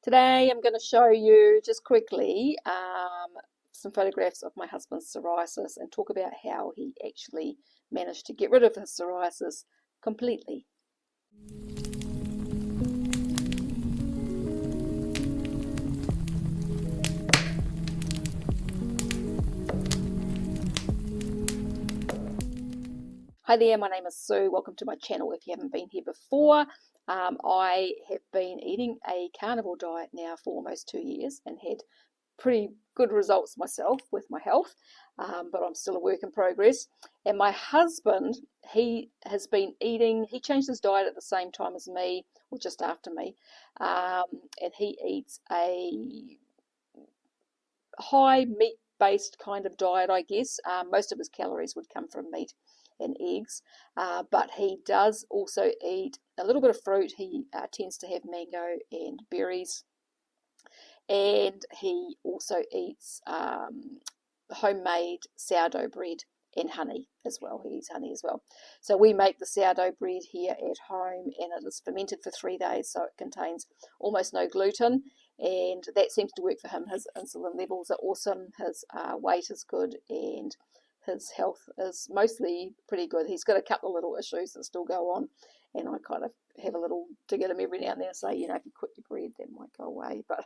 Today I'm going to show you just quickly some photographs of my husband's psoriasis and talk about how he actually managed to get rid of his psoriasis completely. Hi there, my name is Sue. Welcome to my channel if you haven't been here before. I have been eating a carnivore diet now for almost 2 years and had pretty good results myself with my health, but I'm still a work in progress. And my husband, he has been eating, he changed his diet at the same time as me, or just after me, and he eats a high meat-based kind of diet, I guess. Most of his calories would come from meat and eggs, but he does also eat a little bit of fruit. He tends to have mango and berries, and he also eats homemade sourdough bread and honey as well. He eats honey as well. So we make the sourdough bread here at home, and it is fermented for 3 days, so it contains almost no gluten, and that seems to work for him. His insulin levels are awesome, his weight is good, and his health is mostly pretty good. He's got a couple of little issues that still go on, and I kind of have a little dig at him every now and then and say, you know, if you quit your bread, that might go away, but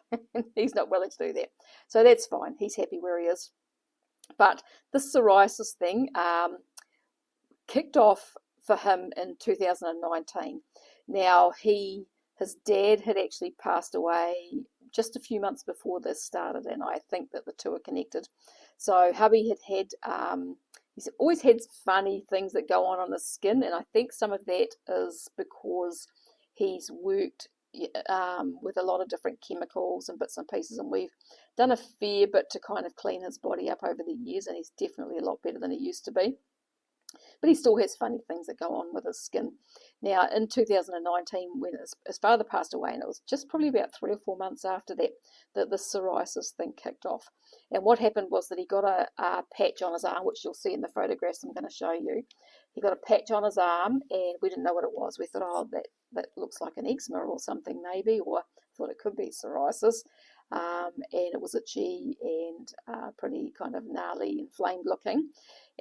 he's not willing to do that. So that's fine. He's happy where he is. But this psoriasis thing kicked off for him in 2019. Now, his dad had actually passed away just a few months before this started, and I think that the two are connected. So hubby had he's always had funny things that go on his skin, and I think some of that is because he's worked with a lot of different chemicals and bits and pieces, and we've done a fair bit to kind of clean his body up over the years, and he's definitely a lot better than he used to be. But he still has funny things that go on with his skin. Now, in 2019, when his father passed away, and it was just probably about 3 or 4 months after that, that the psoriasis thing kicked off. And what happened was that he got a patch on his arm, which you'll see in the photographs I'm going to show you. He got a patch on his arm, and we didn't know what it was. We thought, oh, that looks like an eczema or something maybe, or thought it could be psoriasis. And it was itchy and pretty kind of gnarly, inflamed looking.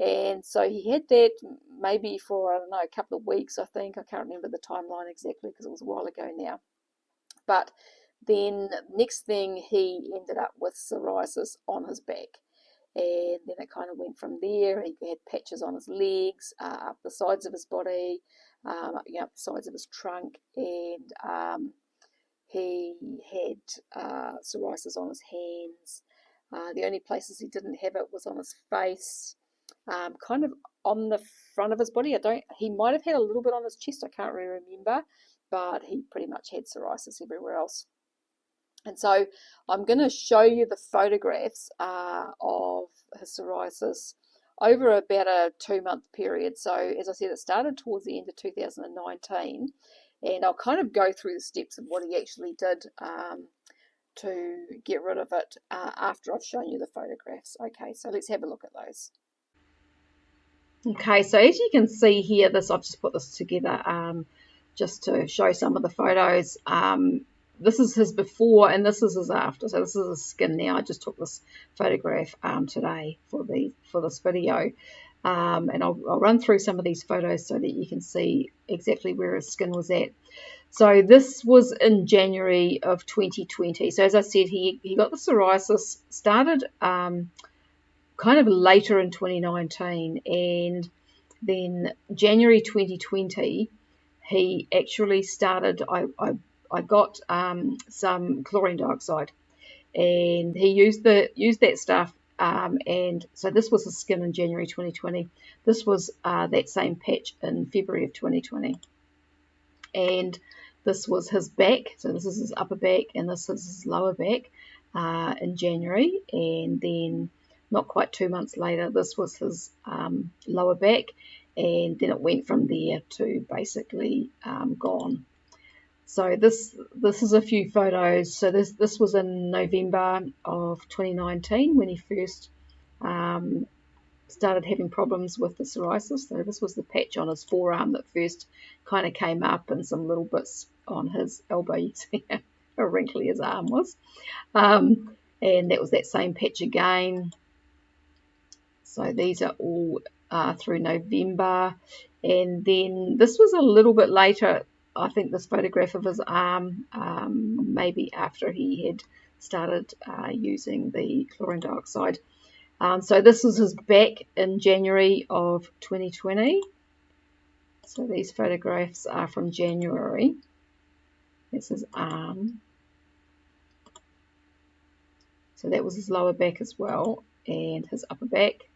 And so he had that maybe for, I don't know, a couple of weeks, I think. I can't remember the timeline exactly because it was a while ago now. But then next thing, he ended up with psoriasis on his back. And then it kind of went from there. He had patches on his legs, up the sides of his body, up the sides of his trunk, and he had psoriasis on his hands. The only places he didn't have it was on his face, kind of on the front of his body. He might have had a little bit on his chest, I can't really remember, but he pretty much had psoriasis everywhere else. And so I'm going to show you the photographs of his psoriasis over about a 2-month period. So as I said, it started towards the end of 2019, and I'll kind of go through the steps of what he actually did to get rid of it after I've shown you the photographs. Okay, so let's have a look at those. Okay, so as you can see here, I've just put this together just to show some of the photos. This is his before and this is his after. So this is his skin now. I just took this photograph today for this video. And I'll run through some of these photos so that you can see exactly where his skin was at. So this was in January of 2020. So as I said, he got the psoriasis, started kind of later in 2019, and then January 2020 he actually started, I got some chlorine dioxide, and he used that stuff, and so this was his skin in January 2020. This was that same patch in February of 2020, and this was his back. So this is his upper back, and this is his lower back in January, and then not quite 2 months later, this was his lower back, and then it went from there to basically gone. So this is a few photos. So this was in November of 2019 when he first started having problems with the psoriasis. So this was the patch on his forearm that first kind of came up, and some little bits on his elbow. You see how wrinkly his arm was. And that was that same patch again. So these are all through November. And then this was a little bit later, I think, this photograph of his arm, maybe after he had started using the chlorine dioxide. So this was his back in January of 2020. So these photographs are from January. That's his arm. So that was his lower back as well, and his upper back,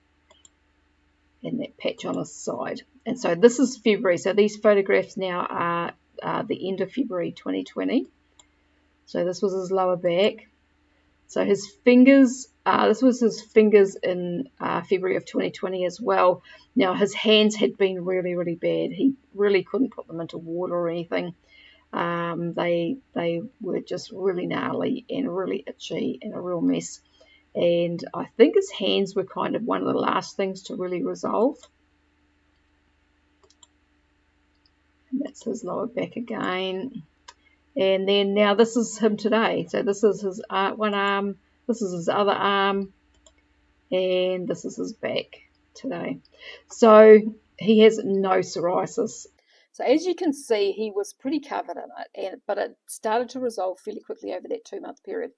and that patch on his side. And so this is February. So these photographs now are the end of February 2020. So this was his lower back. So his fingers, this was his fingers in February of 2020 as well. Now his hands had been really, really bad. He really couldn't put them into water or anything. They were just really gnarly and really itchy and a real mess. And I think his hands were kind of one of the last things to really resolve. And that's his lower back again. And then now this is him today. So this is his one arm, this is his other arm, and this is his back today. So he has no psoriasis. So as you can see, he was pretty covered in it, but it started to resolve fairly quickly over that 2-month period.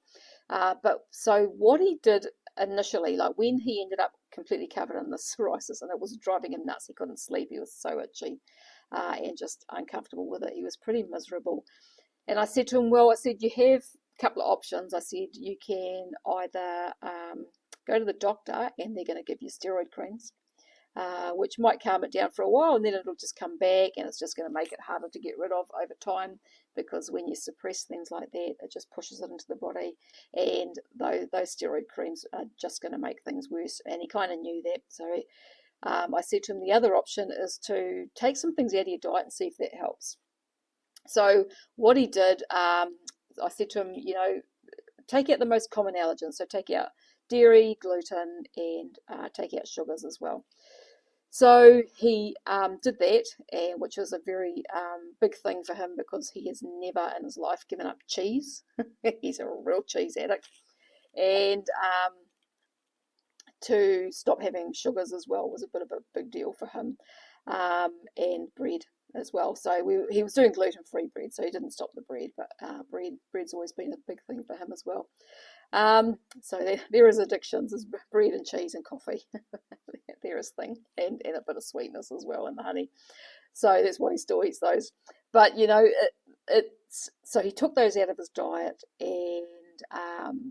But so what he did initially, like when he ended up completely covered in the psoriasis, and it was driving him nuts, he couldn't sleep, he was so itchy and just uncomfortable with it. He was pretty miserable. And I said to him, well, I said, you have a couple of options. I said, you can either go to the doctor and they're going to give you steroid creams, which might calm it down for a while, and then it'll just come back, and it's just going to make it harder to get rid of over time, because when you suppress things like that, it just pushes it into the body, and those steroid creams are just going to make things worse. And he kind of knew that. So I said to him, the other option is to take some things out of your diet and see if that helps. So what he did, I said to him, you know, take out the most common allergens. So take out dairy, gluten, and take out sugars as well. So he did that, which was a very big thing for him, because he has never in his life given up cheese. He's a real cheese addict. And to stop having sugars as well was a bit of a big deal for him, and bread as well. So he was doing gluten-free bread, so he didn't stop the bread, but bread's always been a big thing for him as well. So there is addictions, is bread and cheese and coffee. There is thing, and a bit of sweetness as well in the honey. So that's why he still eats those. But you know, so he took those out of his diet, and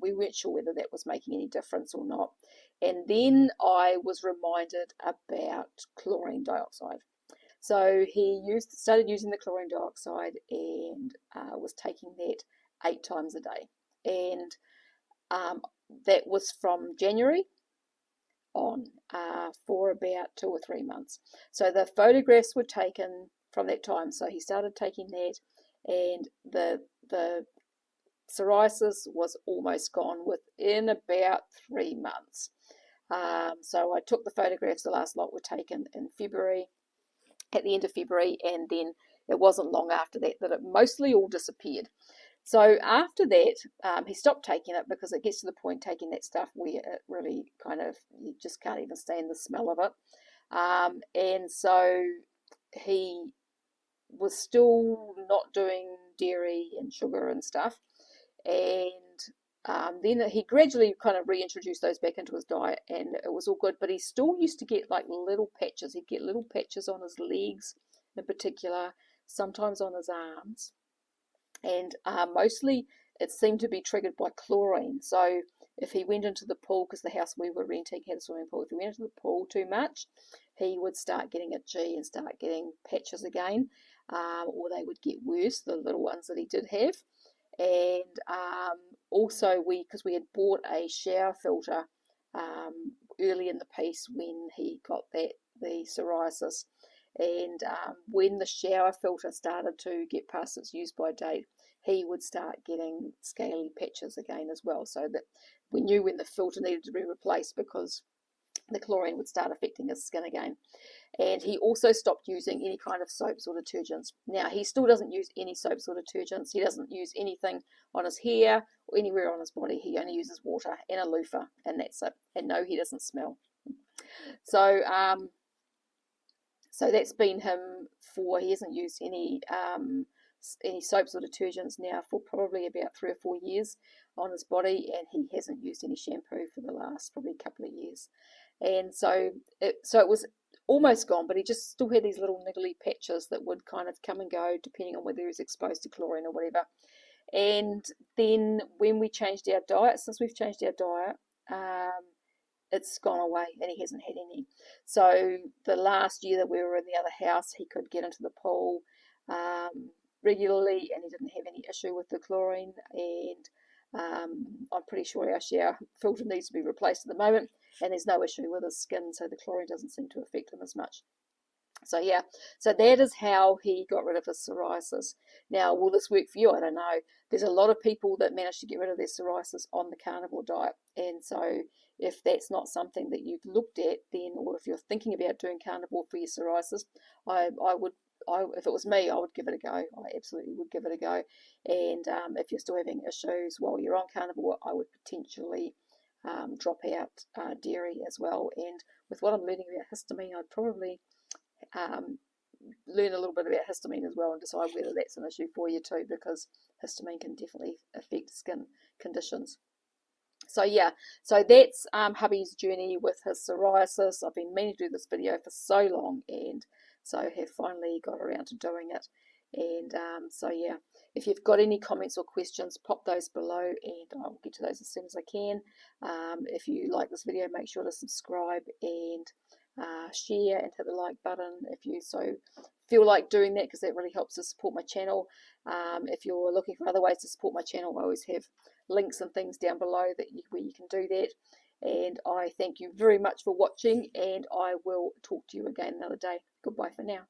we weren't sure whether that was making any difference or not. And then I was reminded about chlorine dioxide. So he started using the chlorine dioxide, and was taking that 8 times a day. And that was from January on for about 2 or 3 months. So the photographs were taken from that time. So he started taking that, and the psoriasis was almost gone within about 3 months. So I took the photographs, the last lot were taken in February, at the end of February, and then it wasn't long after that it mostly all disappeared. So after that, he stopped taking it, because it gets to the point taking that stuff where it really kind of, you just can't even stand the smell of it. And so he was still not doing dairy and sugar and stuff. And then he gradually kind of reintroduced those back into his diet, and it was all good. But he still used to get like little patches. He'd get little patches on his legs in particular, sometimes on his arms. And mostly it seemed to be triggered by chlorine. So if he went into the pool, because the house we were renting had a swimming pool, if he went into the pool too much, he would start getting itchy and start getting patches again, or they would get worse, the little ones that he did have. And also because we had bought a shower filter early in the piece when he got the psoriasis. And when the shower filter started to get past its use-by date, he would start getting scaly patches again as well. So that we knew when the filter needed to be replaced, because the chlorine would start affecting his skin again. And he also stopped using any kind of soaps or detergents. Now, he still doesn't use any soaps or detergents. He doesn't use anything on his hair or anywhere on his body. He only uses water and a loofah, and that's it. And no, he doesn't smell. So, so that's been him for, he hasn't used any soaps or detergents now for probably about 3 or 4 years on his body, and he hasn't used any shampoo for the last probably couple of years. And so it was almost gone, but he just still had these little niggly patches that would kind of come and go depending on whether he was exposed to chlorine or whatever. And then when we changed our diet, since we've changed our diet, it's gone away and he hasn't had any. So the last year that we were in the other house, he could get into the pool regularly, and he didn't have any issue with the chlorine. And I'm pretty sure our shower filter needs to be replaced at the moment, and there's no issue with his skin, so the chlorine doesn't seem to affect him as much. So yeah, so that is how he got rid of his psoriasis. Now, will this work for you? I don't know. There's a lot of people that manage to get rid of their psoriasis on the carnivore diet, and so if that's not something that you've looked at, then, or if you're thinking about doing carnivore for your psoriasis, if it was me, I would give it a go. I absolutely would give it a go. And if you're still having issues while you're on carnivore, I would potentially drop out dairy as well. And with what I'm learning about histamine, I'd probably learn a little bit about histamine as well and decide whether that's an issue for you too, because histamine can definitely affect skin conditions. So yeah, so that's hubby's journey with his psoriasis. I've been meaning to do this video for so long, and so have finally got around to doing it. And so yeah, if you've got any comments or questions, pop those below and I'll get to those as soon as I can. If you like this video, make sure to subscribe and share and hit the like button if you so feel like doing that, because that really helps to support my channel. If you're looking for other ways to support my channel, I always have links and things down below where you can do that. And I thank you very much for watching, and I will talk to you again another day. Goodbye for now.